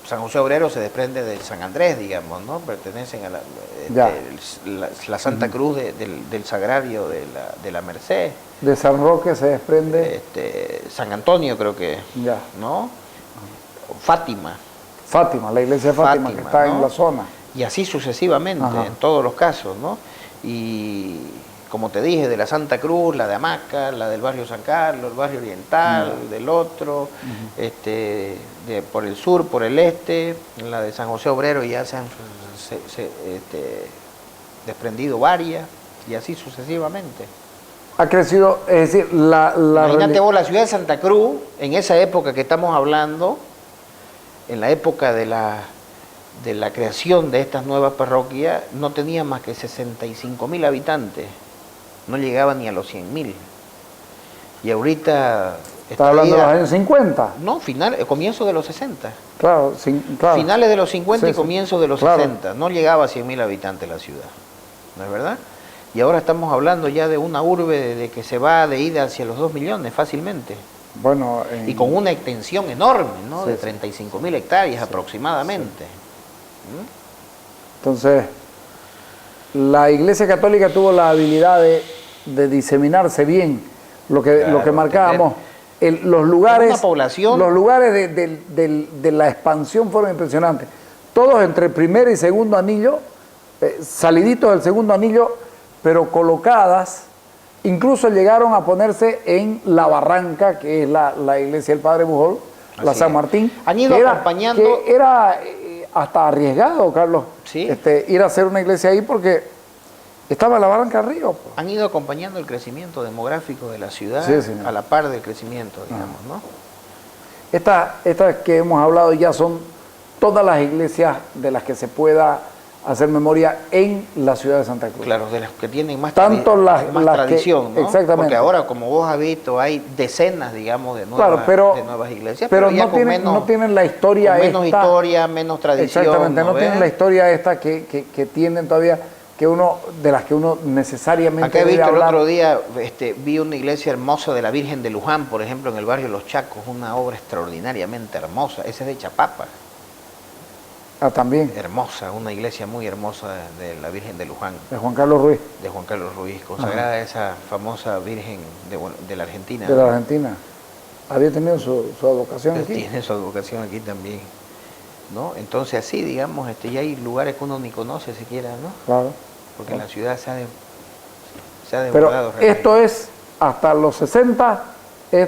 San José Obrero se desprende de San Andrés, digamos, ¿no? Pertenecen a la Santa Cruz del Sagrario de la Merced. De San Roque se desprende San Antonio, creo que, ¿no? Fátima, la iglesia de Fátima, que está, ¿no?, en la zona. Y así sucesivamente, en todos los casos, ¿no? Y como te dije, de la Santa Cruz, la de Hamaca, la del barrio San Carlos, el barrio oriental, del otro, por el sur, por el este, la de San José Obrero ya se han desprendido varias, y así sucesivamente. Ha crecido, es decir, imagínate vos, la ciudad de Santa Cruz, en esa época que estamos hablando, en la época de la creación de estas nuevas parroquias, no tenía más que 65.000 habitantes. No llegaba ni a los 100.000. Y ahorita... ¿Está hablando de los años 50? No, comienzo de los 60. Claro, claro. Finales de los 50 y comienzo de los 60. No llegaba a 100.000 habitantes la ciudad. ¿No es verdad? Y ahora estamos hablando ya de una urbe de que se va de ida hacia los 2 millones fácilmente. Bueno, y con una extensión enorme, ¿no? De 35.000 hectáreas aproximadamente. Entonces, la Iglesia Católica tuvo la habilidad de diseminarse bien lo que marcábamos. Los lugares, una población. Los lugares de la expansión fueron impresionantes. Todos entre el primer y segundo anillo, saliditos del segundo anillo, pero colocadas, incluso llegaron a ponerse en la barranca, que es la iglesia del Padre Bujol, la San Martín. Han ido acompañando. Que era hasta arriesgado, Carlos, ir a hacer una iglesia ahí porque estaba la barranca arriba. Pues. Han ido acompañando el crecimiento demográfico de la ciudad a la par del crecimiento, digamos, ¿no? Estas que hemos hablado ya son todas las iglesias de las que se pueda hacer memoria en la ciudad de Santa Cruz. Claro, de las que tienen más, más tradición, ¿no? Exactamente. Porque ahora, como vos has visto, hay decenas, digamos, de nuevas iglesias. Pero no tienen la historia menos historia, menos tradición. Exactamente, no tienen la historia esta que tienen todavía, de las que uno necesariamente debe hablar. Acá he visto el otro día, vi una iglesia hermosa de la Virgen de Luján, por ejemplo, en el barrio Los Chacos, una obra extraordinariamente hermosa. Esa es de Chapapa. También. Hermosa, una iglesia muy hermosa de la Virgen de Luján. De Juan Carlos Ruiz. De Juan Carlos Ruiz, consagrada a esa famosa Virgen de la Argentina. De la Argentina. Había tenido su advocación aquí. Tiene su advocación aquí también, ¿no? Entonces así, digamos, ya hay lugares que uno ni conoce siquiera, ¿no? Claro. Porque la ciudad se ha devorado. Pero esto es hasta los 60,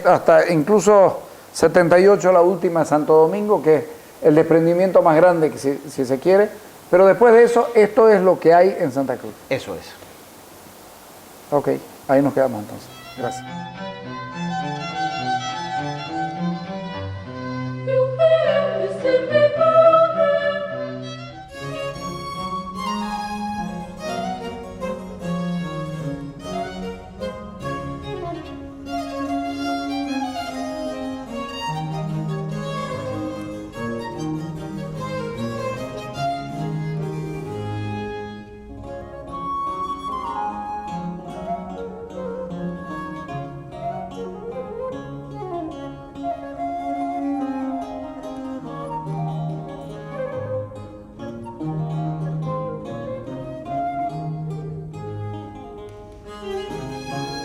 hasta incluso 78 la última de Santo Domingo, que es el desprendimiento más grande, que si se quiere, pero después de eso, esto es lo que hay en Santa Cruz. Eso es. Ok, ahí nos quedamos entonces. Gracias.